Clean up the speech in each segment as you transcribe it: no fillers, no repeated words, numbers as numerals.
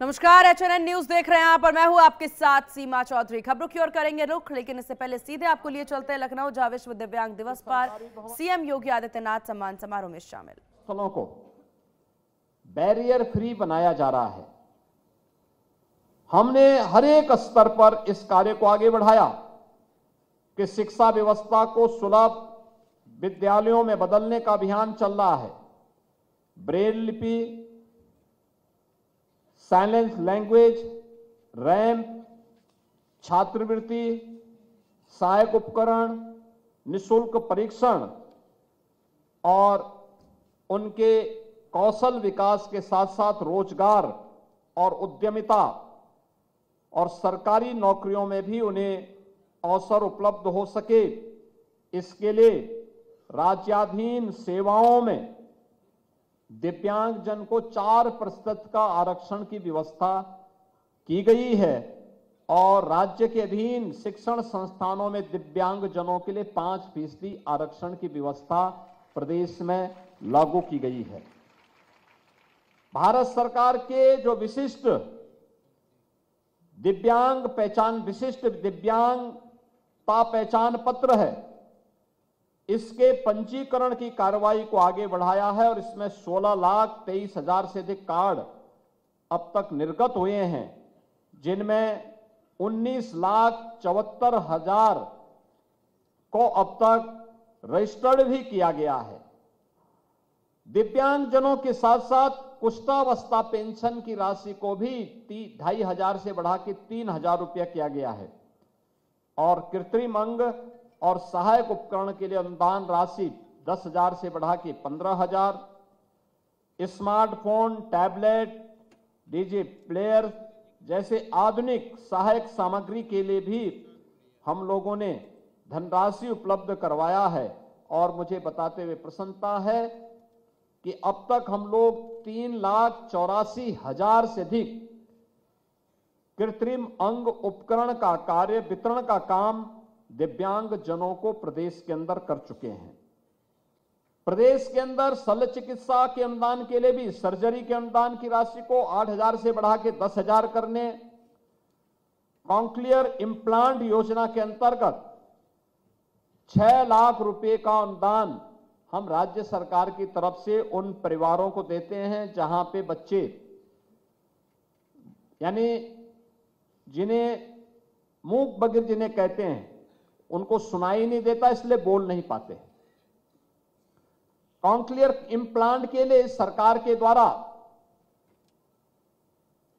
नमस्कार, HNN news देख रहे हैं आप और मैं हूं आपके साथ सीमा चौधरी। खबरों की ओर करेंगे रुख, लेकिन इससे पहले सीधे आपको लिए चलते हैं लखनऊ, जहां विश्व दिव्यांग दिवस पर सीएम योगी आदित्यनाथ सम्मान समारोह में शामिल। स्थलों को बैरियर फ्री बनाया जा रहा है। हमने हर एक स्तर पर इस कार्य को आगे बढ़ाया कि शिक्षा व्यवस्था को सुलभ विद्यालयों में बदलने का अभियान चल रहा है। ब्रेल लिपि, साइलेंस लैंग्वेज, रैंप, छात्रवृत्ति, सहायक उपकरण, निःशुल्क परीक्षण और उनके कौशल विकास के साथ साथ रोजगार और उद्यमिता और सरकारी नौकरियों में भी उन्हें अवसर उपलब्ध हो सके, इसके लिए राज्याधीन सेवाओं में दिव्यांगजन को 4% का आरक्षण की व्यवस्था की गई है और राज्य के अधीन शिक्षण संस्थानों में दिव्यांगजनों के लिए 5% आरक्षण की व्यवस्था प्रदेश में लागू की गई है। भारत सरकार के जो विशिष्ट दिव्यांगता पहचान पत्र है, इसके पंजीकरण की कार्रवाई को आगे बढ़ाया है और इसमें 16,23,000 से अधिक कार्ड अब तक निर्गत हुए हैं, जिनमें 19,74,000 को अब तक रजिस्टर्ड भी किया गया है। दिव्यांगजनों के साथ साथ कुष्ठावस्था पेंशन की राशि को भी 2,500 से बढ़ा के 3,000 रुपया किया गया है और कृत्रिम अंग और सहायक उपकरण के लिए अनुदान राशि 10,000 से बढ़ा के 15,000, स्मार्टफोन, टैबलेट, डीजे प्लेयर जैसे आधुनिक सहायक सामग्री के लिए भी हम लोगों ने धनराशि उपलब्ध करवाया है। और मुझे बताते हुए प्रसन्नता है कि अब तक हम लोग 3,84,000 से अधिक कृत्रिम अंग उपकरण का कार्य वितरण का काम दिव्यांग जनों को प्रदेश के अंदर कर चुके हैं। प्रदेश के अंदर शल्य चिकित्सा के अनुदान के लिए भी सर्जरी के अनुदान की राशि को 8,000 से बढ़ा के 10,000 करने, कॉन्क्लियर इम्प्लांट योजना के अंतर्गत 6 लाख रुपए का अनुदान हम राज्य सरकार की तरफ से उन परिवारों को देते हैं जहां पे बच्चे यानी जिन्हें मूक बधिर जिन्हें कहते हैं, उनको सुनाई नहीं देता इसलिए बोल नहीं पाते। कॉन्क्लियर इम्प्लांट के लिए सरकार के द्वारा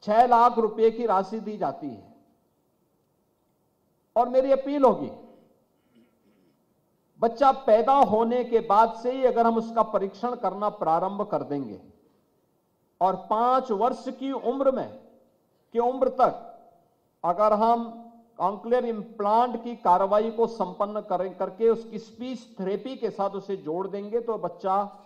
6 लाख रुपए की राशि दी जाती है और मेरी अपील होगी, बच्चा पैदा होने के बाद से ही अगर हम उसका परीक्षण करना प्रारंभ कर देंगे और 5 वर्ष की उम्र तक अगर हम कॉन्क्लियर इम्प्लांट की कार्रवाई को संपन्न करके उसकी स्पीच थेरेपी के साथ उसे जोड़ देंगे तो बच्चा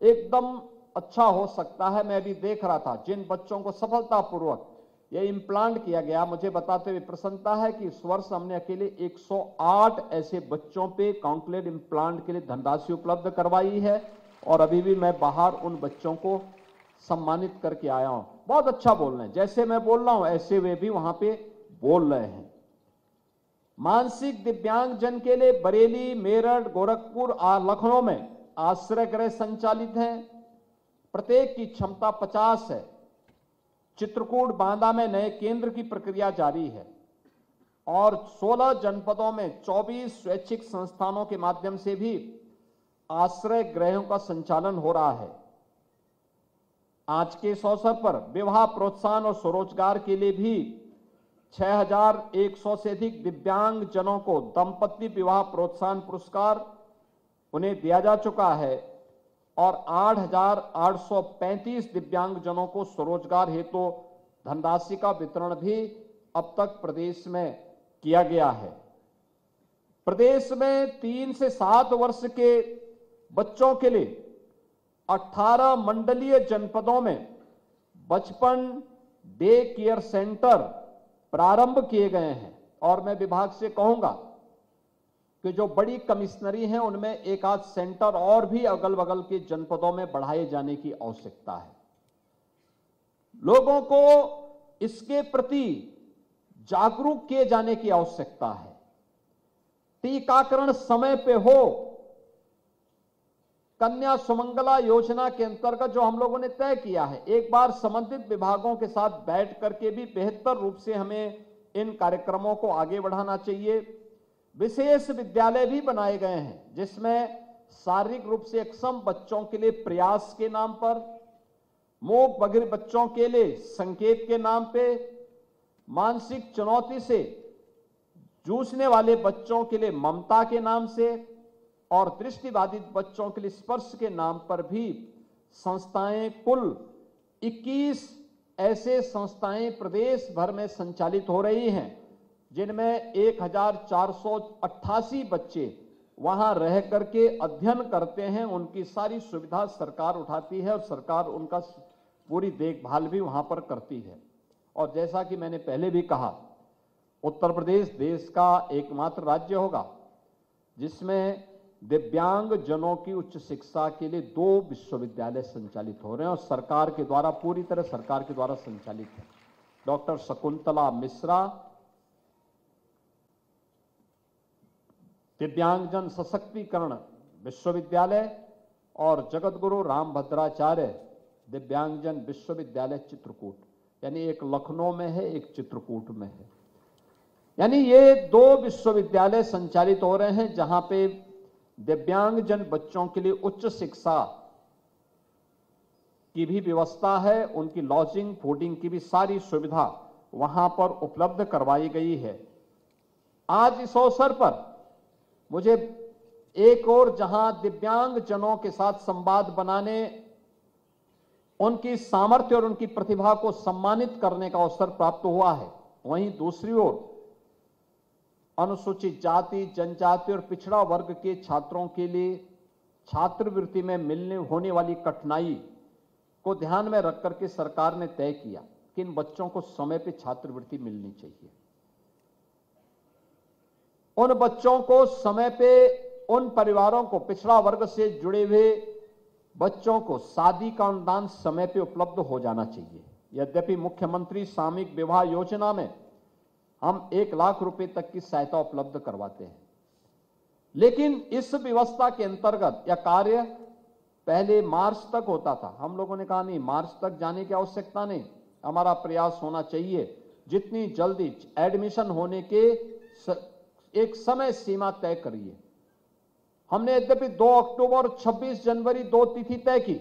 एकदम अच्छा हो सकता है। मैं भी देख रहा था जिन बच्चों को सफलतापूर्वक यह इम्प्लांट किया गया, मुझे बताते हुए प्रसन्नता है कि इस वर्ष हमने अकेले 108 ऐसे बच्चों पे कॉन्क्लियर इम्प्लांट के लिए धनराशि उपलब्ध करवाई है और अभी भी मैं बाहर उन बच्चों को सम्मानित करके आया हूं। बहुत अच्छा बोल रहे हैं, जैसे मैं बोल रहा हूं ऐसे वे भी वहां पे बोल रहे हैं। मानसिक दिव्यांगजन के लिए बरेली, मेरठ, गोरखपुर और लखनऊ में आश्रय गृह संचालित हैं। प्रत्येक की क्षमता 50 है। चित्रकूट, बांदा में नए केंद्र की प्रक्रिया जारी है और 16 जनपदों में 24 स्वैच्छिक संस्थानों के माध्यम से भी आश्रय गृहों का संचालन हो रहा है। आज के इस अवसर पर विवाह प्रोत्साहन और स्वरोजगार के लिए भी 6,100 से अधिक दिव्यांग जनों को दंपति विवाह प्रोत्साहन पुरस्कार उन्हें दिया जा चुका है और 8,835 दिव्यांग जनों को स्वरोजगार हेतु धनराशि का वितरण भी अब तक प्रदेश में किया गया है। प्रदेश में 3 से 7 वर्ष के बच्चों के लिए 18 मंडलीय जनपदों में बचपन डे केयर सेंटर प्रारंभ किए गए हैं और मैं विभाग से कहूंगा कि जो बड़ी कमिश्नरी हैं उनमें एक आध सेंटर और भी अगल बगल के जनपदों में बढ़ाए जाने की आवश्यकता है। लोगों को इसके प्रति जागरूक किए जाने की आवश्यकता है। टीकाकरण समय पे हो। कन्या सुमंगला योजना के अंतर्गत जो हम लोगों ने तय किया है, एक बार संबंधित विभागों के साथ बैठ करके भी बेहतर रूप से हमें इन कार्यक्रमों को आगे बढ़ाना चाहिए। विशेष विद्यालय भी बनाए गए हैं जिसमें शारीरिक रूप से अक्षम बच्चों के लिए प्रयास के नाम पर, मूक बधिर बच्चों के लिए संकेत के नाम पे, मानसिक चुनौती से जूझने वाले बच्चों के लिए ममता के नाम से और दृष्टिबाधित बच्चों के लिए स्पर्श के नाम पर भी संस्थाएं, कुल 21 ऐसे संस्थाएं प्रदेश भर में संचालित हो रही हैं जिनमें 1488 बच्चे वहां रह करके अध्ययन करते हैं। उनकी सारी सुविधा सरकार उठाती है और सरकार उनका पूरी देखभाल भी वहां पर करती है। और जैसा कि मैंने पहले भी कहा, उत्तर प्रदेश देश का एकमात्र राज्य होगा जिसमें दिव्यांग जनों की उच्च शिक्षा के लिए 2 विश्वविद्यालय संचालित हो रहे हैं और सरकार के द्वारा, पूरी तरह सरकार के द्वारा संचालित है। डॉक्टर शकुंतला मिश्रा दिव्यांगजन सशक्तिकरण विश्वविद्यालय और जगतगुरु रामभद्राचार्य दिव्यांगजन विश्वविद्यालय चित्रकूट, यानी एक लखनऊ में है, एक चित्रकूट में है। यानी ये 2 विश्वविद्यालय संचालित हो रहे हैं जहां पे दिव्यांगजन बच्चों के लिए उच्च शिक्षा की भी व्यवस्था है, उनकी लॉजिंग फूडिंग की भी सारी सुविधा वहां पर उपलब्ध करवाई गई है। आज इस अवसर पर मुझे एक और जहां दिव्यांग जनों के साथ संवाद बनाने, उनकी सामर्थ्य और उनकी प्रतिभा को सम्मानित करने का अवसर प्राप्त हुआ है, वहीं दूसरी ओर अनुसूचित जाति, जनजाति और पिछड़ा वर्ग के छात्रों के लिए छात्रवृत्ति में मिलने होने वाली कठिनाई को ध्यान में रख करके सरकार ने तय किया कि इन बच्चों को समय पे छात्रवृत्ति मिलनी चाहिए। उन बच्चों को समय पे, उन परिवारों को, पिछड़ा वर्ग से जुड़े हुए बच्चों को शादी का अनुदान समय पे उपलब्ध हो जाना चाहिए। यद्यपि मुख्यमंत्री सामूहिक विवाह योजना में हम 1 लाख रुपए तक की सहायता उपलब्ध करवाते हैं, लेकिन इस व्यवस्था के अंतर्गत यह कार्य पहले मार्च तक होता था। हम लोगों ने कहा नहीं, मार्च तक जाने की आवश्यकता नहीं, हमारा प्रयास होना चाहिए जितनी जल्दी एडमिशन होने के एक समय सीमा तय करिए। हमने यद्यपि 2 अक्टूबर और 26 जनवरी 2 तिथि तय की,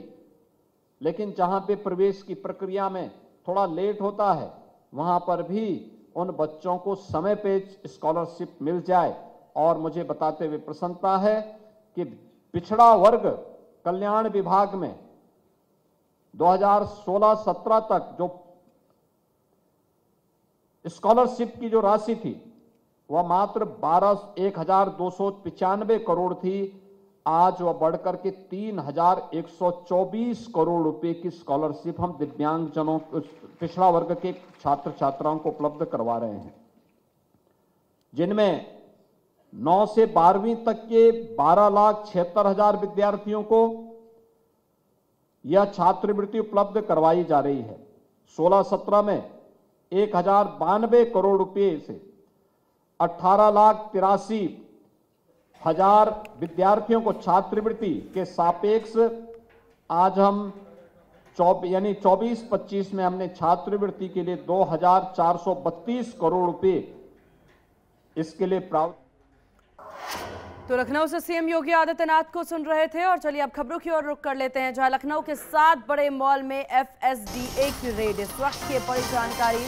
लेकिन जहां पे प्रवेश की प्रक्रिया में थोड़ा लेट होता है वहां पर भी उन बच्चों को समय पे स्कॉलरशिप मिल जाए। और मुझे बताते हुए प्रसन्नता है कि पिछड़ा वर्ग कल्याण विभाग में 2016-17 तक जो स्कॉलरशिप की जो राशि थी वह मात्र 1,295 करोड़ थी। आज वह बढ़कर के 3,124 करोड़ रुपए की स्कॉलरशिप हम दिव्यांगजनों, पिछड़ा वर्ग के छात्र छात्राओं को उपलब्ध करवा रहे हैं, जिनमें 9 से 12वीं तक के 12,76,000 विद्यार्थियों को यह छात्रवृत्ति उपलब्ध करवाई जा रही है। 16-17 में 1,092 करोड़ रुपए से 18,83,000 विद्यार्थियों को छात्रवृत्ति के सापेक्ष आज हम 24-25 में हमने छात्रवृत्ति के लिए 2,432 करोड़ रुपए इसके लिए प्राप्त। तो लखनऊ से सीएम योगी आदित्यनाथ को सुन रहे थे और चलिए अब खबरों की ओर रुख कर लेते हैं, जहां लखनऊ के 7 बड़े मॉल में FSDA की रेड। इस वक्त की बड़ी जानकारी,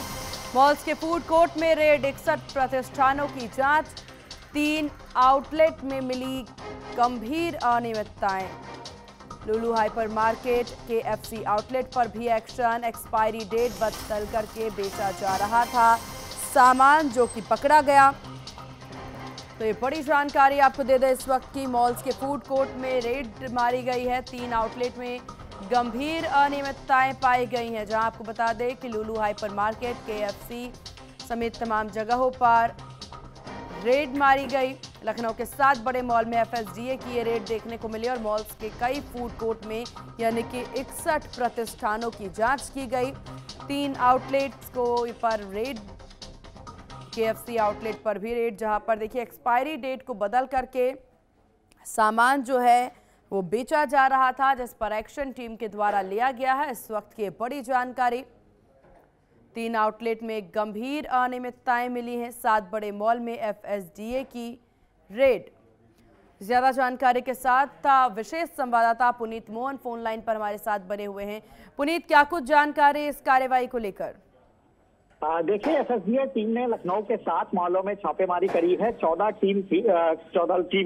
मॉल्स के फूड कोर्ट में रेड, 61 प्रतिष्ठानों की जांच, 3 आउटलेट में मिली गंभीर अनियमितताएं। लुलु हाइपर मार्केट KFC आउटलेट पर भी एक्शन, एक्सपायरी डेट बदल करके बेचा जा रहा था सामान जो कि पकड़ा गया। तो ये बड़ी जानकारी आपको दे दें, इस वक्त की मॉल्स के फूड कोर्ट में रेड मारी गई है, 3 आउटलेट में गंभीर अनियमितताएं पाई गई हैं, जहां आपको बता दें कि लुलु हाइपर मार्केट KFC समेत तमाम जगहों पर रेड मारी गई। लखनऊ के 7 बड़े मॉल में FSDA की ये रेड देखने को मिली और मॉल्स के कई फूड कोर्ट में यानी कि 61 प्रतिष्ठानों की जांच की गई। 3 आउटलेट्स को पर रेड, KFC आउटलेट पर भी रेड, जहां पर देखिए एक्सपायरी डेट को बदल करके सामान जो है वो बेचा जा रहा था, जिस पर एक्शन टीम के द्वारा लिया गया है इस वक्त की बड़ी जानकारी। 3 आउटलेट में गंभीर अनियमितताएं मिली हैं। 7 बड़े मॉल में FSDA की रेड। ज्यादा जानकारी के साथ विशेष संवाददाता पुनीत मोहन फोन लाइन पर हमारे साथ बने हुए हैं। पुनीत, क्या कुछ जानकारी इस कार्रवाई को लेकर? देखिए, FSDA टीम ने लखनऊ के 7 मॉलों में छापेमारी करी है। 14 टीम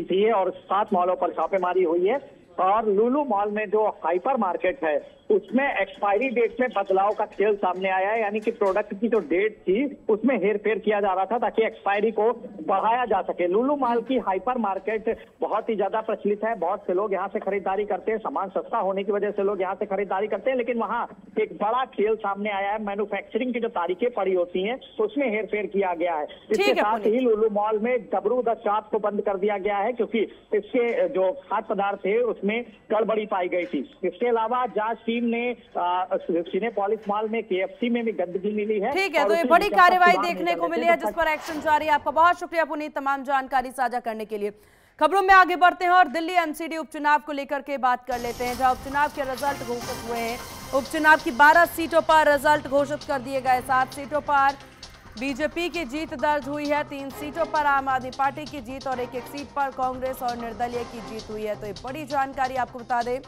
थी और 7 मॉलों पर छापेमारी हुई है। और लुलु मॉल में जो हाइपर मार्केट है उसमें एक्सपायरी डेट में बदलाव का खेल सामने आया है, यानी कि प्रोडक्ट की जो डेट थी उसमें हेरफेर किया जा रहा था ताकि एक्सपायरी को बढ़ाया जा सके। लुलु मॉल की हाइपर मार्केट बहुत ही ज्यादा प्रचलित है, बहुत से लोग यहाँ से खरीदारी करते हैं, सामान सस्ता होने की वजह से लोग यहाँ से खरीदारी करते हैं, लेकिन वहाँ एक बड़ा खेल सामने आया है। मैन्युफैक्चरिंग की जो तारीखें पड़ी होती है उसमें हेरफेर किया गया है। इसके साथ ही लुलु मॉल में डबरू द शॉप को बंद कर दिया गया है क्योंकि इसके जो खाद्य पदार्थ थे उसमें गड़बड़ी पाई गई थी। इसके अलावा जांच टीम ने सिनेपोलिस मॉल में KFC में भी गंदगी मिली है। ठीक है, तो ये बड़ी कार्रवाई देखने को मिली है जिस पर एक्शन जारी है। आपका बहुत शुक्रिया पुनीत तमाम जानकारी साझा करने के लिए। खबरों में आगे बढ़ते हैं और दिल्ली MCD उपचुनाव को लेकर के बात कर लेते हैं, जहां उपचुनाव के रिजल्ट घोषित हुए हैं। उपचुनाव की 12 सीटों पर रिजल्ट घोषित कर दिए गए। 7 सीटों पर बीजेपी की जीत दर्ज हुई है, 3 सीटों पर आम आदमी पार्टी की जीत और एक सीट पर कांग्रेस और निर्दलीय की जीत हुई है। तो ये बड़ी जानकारी आपको बता दें,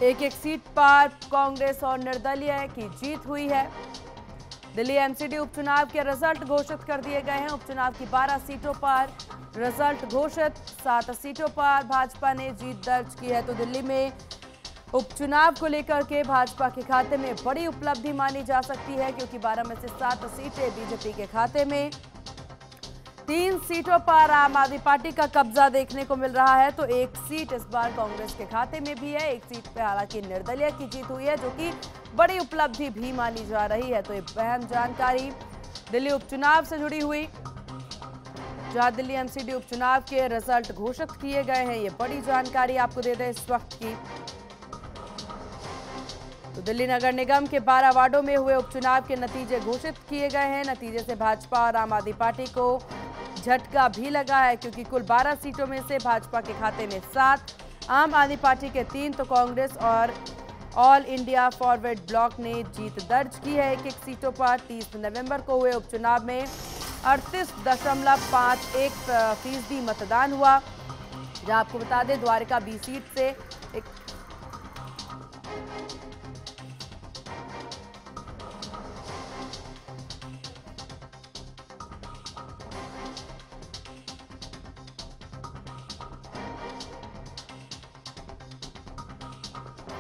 एक सीट पर कांग्रेस और निर्दलीय की जीत हुई है। दिल्ली MCD उपचुनाव के रिजल्ट घोषित कर दिए गए हैं। उपचुनाव की 12 सीटों पर रिजल्ट घोषित, 7 सीटों पर भाजपा ने जीत दर्ज की है। तो दिल्ली में उपचुनाव को लेकर के भाजपा के खाते में बड़ी उपलब्धि मानी जा सकती है, क्योंकि 12 में से 7 सीटें बीजेपी के खाते में, 3 सीटों पर आम आदमी पार्टी का कब्जा देखने को मिल रहा है। तो एक सीट इस बार कांग्रेस के खाते में भी है, एक सीट पे हालांकि निर्दलीय की जीत हुई है, जो कि बड़ी उपलब्धि भी मानी जा रही है। तो ये अहम जानकारी दिल्ली उपचुनाव से जुड़ी हुई, जहां दिल्ली MCD उपचुनाव के रिजल्ट घोषित किए गए हैं। ये बड़ी जानकारी आपको दे दें इस वक्त की। तो दिल्ली नगर निगम के 12 वार्डों में हुए उपचुनाव के नतीजे घोषित किए गए हैं। नतीजे से भाजपा और आम आदमी पार्टी को झटका भी लगा है, क्योंकि कुल 12 सीटों में से भाजपा के खाते में 7, आम आदमी पार्टी के 3, तो कांग्रेस और ऑल इंडिया फॉरवर्ड ब्लॉक ने जीत दर्ज की है एक सीटों पर। 30 नवंबर को हुए उपचुनाव में 38.51% मतदान हुआ, जहां आपको बता दें द्वारका B सीट से एक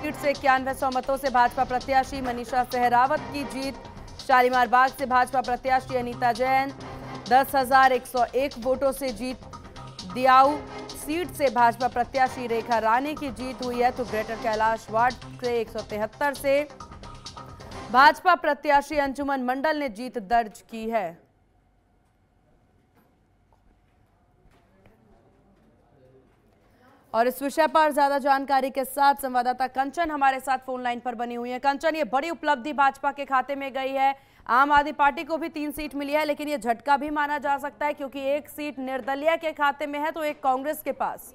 सीट से 9100 मतों से भाजपा प्रत्याशी मनीषा सहरावत की जीत। शालीमार बाग से भाजपा प्रत्याशी अनीता जैन 10,101 वोटों से जीत। दियाऊ सीट से भाजपा प्रत्याशी रेखा रानी की जीत हुई है। तो ग्रेटर कैलाश वार्ड से 173 से भाजपा प्रत्याशी अंजुमन मंडल ने जीत दर्ज की है। और इस विषय पर ज्यादा जानकारी के साथ संवाददाता कंचन हमारे साथ फोन लाइन पर बनी हुई है। कंचन, ये बड़ी उपलब्धि भाजपा के खाते में गई है। आम आदमी पार्टी को भी 3 सीट मिली है, लेकिन ये झटका भी माना जा सकता है, क्योंकि एक सीट निर्दलीय के खाते में है तो एक कांग्रेस के पास।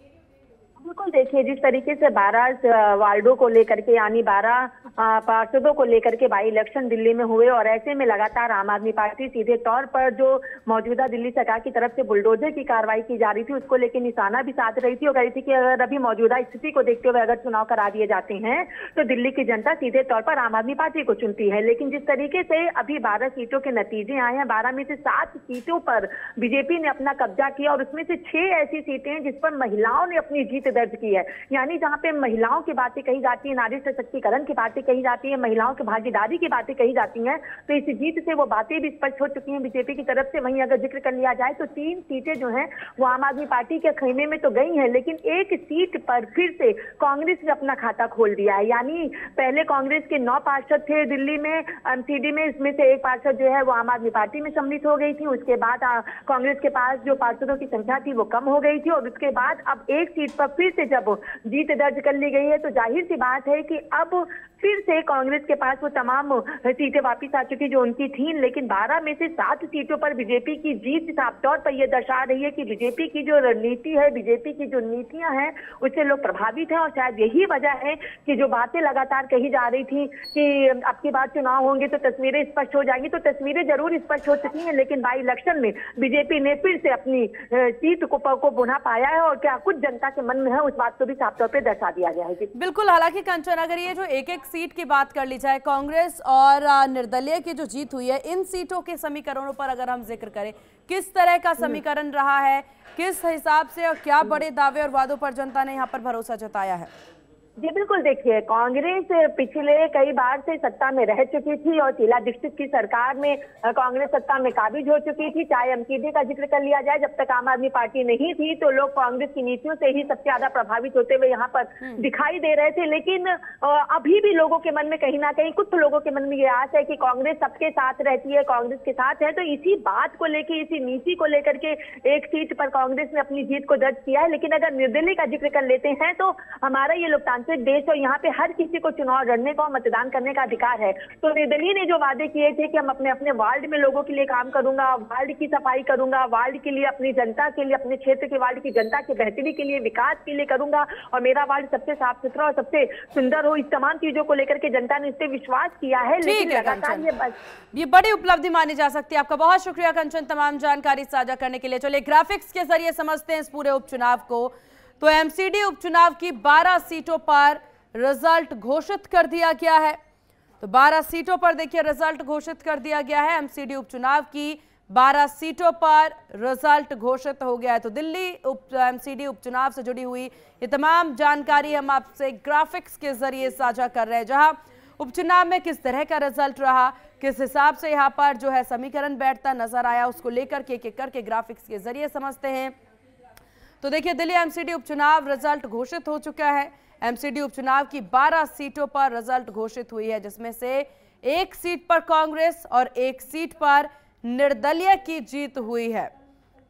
बिल्कुल, देखिए जिस तरीके से 12 वार्डों को लेकर के यानी 12 पार्षदों को लेकर के बाई इलेक्शन दिल्ली में हुए, और ऐसे में लगातार आम आदमी पार्टी सीधे तौर पर जो मौजूदा दिल्ली सरकार की तरफ से बुलडोजर की कार्रवाई की जा रही थी उसको लेकर निशाना भी साध रही थी और कह रही थी कि अगर अभी मौजूदा स्थिति को देखते हुए अगर चुनाव करा दिए जाते हैं तो दिल्ली की जनता सीधे तौर पर आम आदमी पार्टी को चुनती है। लेकिन जिस तरीके से अभी 12 सीटों के नतीजे आए हैं, 12 में से 7 सीटों पर बीजेपी ने अपना कब्जा किया और उसमें से 6 ऐसी सीटें हैं जिस पर महिलाओं ने अपनी जीत दर्ज की है। यानी जहां पे महिलाओं की बातें कही जाती है, नारी सशक्तिकरण की बातें कही जाती है, महिलाओं की भागीदारी की बातें कही जाती हैं, तो इस जीत से वो बातें भी स्पष्ट हो चुकी हैं बीजेपी की तरफ से। वहीं अगर जिक्र कर लिया जाए तो 3 सीटें जो हैं वो आम आदमी पार्टी के खेमे में तो गई हैं, लेकिन एक सीट पर फिर से कांग्रेस ने अपना खाता खोल दिया है। यानी पहले कांग्रेस के 9 पार्षद थे दिल्ली में MCD में, इसमें से एक पार्षद जो है वो आम आदमी पार्टी में सम्मिलित हो गई थी। उसके बाद कांग्रेस के पास जो पार्षदों की संख्या थी वो कम हो गई थी, और उसके बाद अब एक सीट पर फिर से जब जीत दर्ज कर ली गई है तो जाहिर सी बात है कि अब फिर से कांग्रेस के पास वो तमाम सीटें वापस आ चुकी जो उनकी थी, लेकिन 12 में से 7 सीटों पर बीजेपी की जीत साफ तौर पर यह दर्शा रही है कि बीजेपी की जो रणनीति है, बीजेपी की जो नीतियां हैं, उससे लोग प्रभावित हैं। और शायद यही वजह है कि जो बातें लगातार कही जा रही थी कि अब की बार चुनाव होंगे तो तस्वीरें स्पष्ट हो जाएंगी, तो तस्वीरें जरूर स्पष्ट हो चुकी हैं, लेकिन बाई इलेक्शन में बीजेपी ने फिर से अपनी जीत को बुना पाया है और क्या कुछ जनता के मन में है उस बात को भी साफ तौर पर दर्शा दिया गया है। बिल्कुल, हालांकि कंचन, अगर ये जो एक एक सीट की बात कर ली जाए, कांग्रेस और निर्दलीय की जो जीत हुई है, इन सीटों के समीकरणों पर अगर हम जिक्र करें, किस तरह का समीकरण रहा है, किस हिसाब से और क्या बड़े दावे और वादों पर जनता ने यहाँ पर भरोसा जताया है? जी बिल्कुल, देखिए कांग्रेस पिछले कई बार से सत्ता में रह चुकी थी और शीला दीक्षित की सरकार में कांग्रेस सत्ता में काबिज हो चुकी थी। चाहे एमसीडी का जिक्र कर लिया जाए, जब तक आम आदमी पार्टी नहीं थी तो लोग कांग्रेस की नीतियों से ही सबसे ज्यादा प्रभावित होते हुए यहाँ पर दिखाई दे रहे थे। लेकिन अभी भी लोगों के मन में कहीं ना कहीं, कुछ लोगों के मन में ये आस है कि कांग्रेस सबके साथ रहती है, कांग्रेस के साथ है। तो इसी बात को लेकर, इसी नीति को लेकर के एक सीट पर कांग्रेस ने अपनी जीत को दर्ज किया है। लेकिन अगर निर्दलीय का जिक्र कर लेते हैं तो हमारा ये लोकतांत्रिक देश और यहाँ पे हर किसी को चुनाव लड़ने का और मतदान करने का अधिकार है। तो निर्दलीय ने जो वादे किए थे कि हम अपने अपने वार्ड में लोगों के लिए काम करूंगा, वार्ड की सफाई करूंगा, वार्ड के लिए, अपनी जनता के लिए, अपने क्षेत्र के वार्ड की जनता की बेहतरी के लिए, विकास के लिए करूंगा और मेरा वार्ड सबसे साफ सुथरा और सबसे सुंदर हो, इस तमाम चीजों को लेकर के जनता ने इस पे विश्वास किया है। लेकिन लगातार ये बड़ी उपलब्धि मानी जा सकती है। आपका बहुत शुक्रिया कंचन, तमाम जानकारी साझा करने के लिए। चलिए ग्राफिक्स के जरिए समझते हैं इस पूरे उपचुनाव को। तो एमसीडी उपचुनाव की 12 सीटों पर रिजल्ट घोषित कर दिया गया है। तो 12 सीटों पर देखिए रिजल्ट घोषित कर दिया गया है। एमसीडी उपचुनाव की 12 सीटों पर रिजल्ट घोषित हो गया है। तो दिल्ली एमसीडी उपचुनाव से जुड़ी हुई ये तमाम जानकारी हम आपसे ग्राफिक्स के जरिए साझा कर रहे हैं, जहां उपचुनाव में किस तरह का रिजल्ट रहा, किस हिसाब से यहाँ पर जो है समीकरण बैठता नजर आया, उसको लेकर के एक एक करके ग्राफिक्स के जरिए समझते हैं। तो देखिए दिल्ली एमसीडी उपचुनाव रिजल्ट घोषित हो चुका है। एमसीडी उपचुनाव की 12 सीटों पर रिजल्ट घोषित हुई है, जिसमें से एक सीट पर कांग्रेस और एक सीट पर निर्दलीय की जीत हुई है।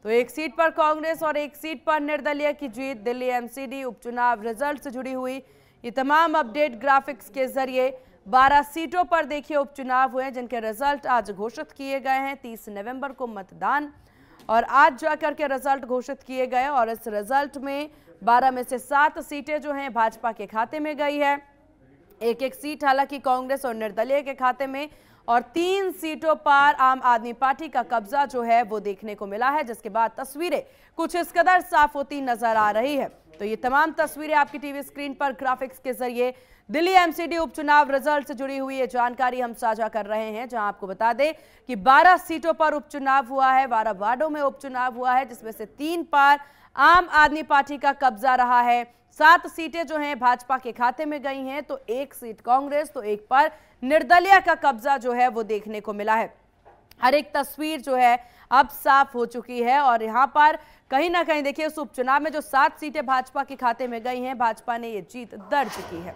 तो एक सीट पर कांग्रेस और एक सीट पर निर्दलीय की जीत। दिल्ली एमसीडी उपचुनाव रिजल्ट से जुड़ी हुई ये तमाम अपडेट ग्राफिक्स के जरिए 12 सीटों पर देखिए उपचुनाव हुए, जिनके रिजल्ट आज घोषित किए गए हैं। 30 नवंबर को मतदान और आज जाकर के रिजल्ट घोषित किए गए और इस रिजल्ट में 12 में से 7 सीटें जो हैं भाजपा के खाते में गई है। एक एक सीट हालांकि कांग्रेस और निर्दलीय के खाते में, और 3 सीटों पर आम आदमी पार्टी का कब्जा जो है वो देखने को मिला है, जिसके बाद तस्वीरें कुछ इस कदर साफ होती नजर आ रही है। तो ये तमाम तस्वीरें आपकी टीवी स्क्रीन पर ग्राफिक्स के जरिए दिल्ली एमसीडी उपचुनाव रिजल्ट से जुड़ी हुई ये जानकारी हम साझा कर रहे हैं, जहां आपको बता दें कि 12 सीटों पर उपचुनाव हुआ है, 12 वार्डों में उपचुनाव हुआ है, जिसमें से 3 पर आम आदमी पार्टी का कब्जा रहा है। 7 सीटें जो हैं भाजपा के खाते में गई हैं, तो 1 सीट कांग्रेस, तो 1 पर निर्दलीय का कब्जा जो है वो देखने को मिला है। हर एक तस्वीर जो है अब साफ हो चुकी है और यहाँ पर कहीं ना कहीं देखिए उस उपचुनाव में जो 7 सीटें भाजपा के खाते में गई हैं, भाजपा ने ये जीत दर्ज की है।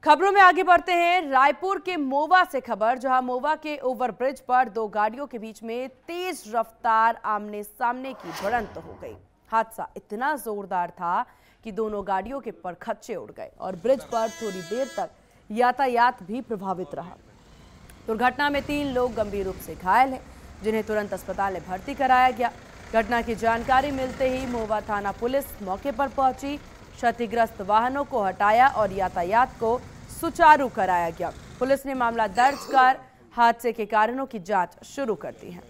खबरों में आगे बढ़ते हैं। रायपुर के मोवा से खबर, जहां मोवा के ओवरब्रिज पर 2 गाड़ियों के बीच में तेज रफ्तार आमने सामने की भिड़ंत हो गई। हादसा इतना जोरदार था कि दोनों गाड़ियों के परखच्चे उड़ गए और ब्रिज पर थोड़ी देर तक यातायात भी प्रभावित रहा। दुर्घटना में 3 लोग गंभीर रूप से घायल हैं, जिन्हें तुरंत अस्पताल में भर्ती कराया गया। घटना की जानकारी मिलते ही मोवा थाना पुलिस मौके पर पहुंची, क्षतिग्रस्त वाहनों को हटाया और यातायात को सुचारू कराया गया। पुलिस ने मामला दर्ज कर हादसे के कारणों की जांच शुरू कर दी है।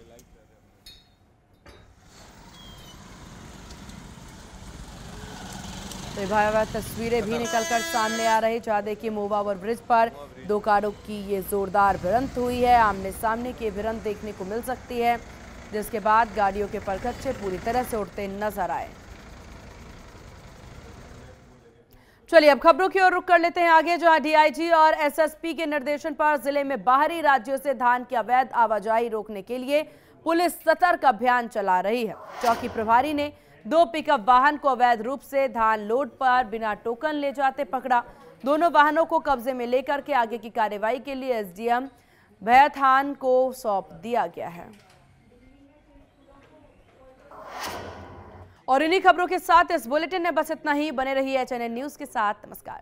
तो भयावह तस्वीरें भी निकलकर सामने आ रही, जहां देखिए मोवा ओवरब्रिज पर 2 कारों की ये जोरदार भिड़ंत हुई है। आमने सामने की भिड़ंत देखने को मिल सकती है, जिसके बाद गाड़ियों के परखच्चे पूरी तरह से उड़ते नजर आए। चलिए अब खबरों की ओर रुख कर लेते हैं आगे, जहां डीआईजी और एसएसपी के निर्देशन पर जिले में बाहरी राज्यों से धान की अवैध आवाजाही रोकने के लिए पुलिस सतर्क अभियान चला रही है। चौकी प्रभारी ने 2 पिकअप वाहन को अवैध रूप से धान लोड पर बिना टोकन ले जाते पकड़ा। दोनों वाहनों को कब्जे में लेकर के आगे की कार्रवाई के लिए एसडीएम भैयाथान को सौंप दिया गया है। और इन्हीं खबरों के साथ इस बुलेटिन में बस इतना ही। बने रहिए एचएनएन न्यूज के साथ। नमस्कार।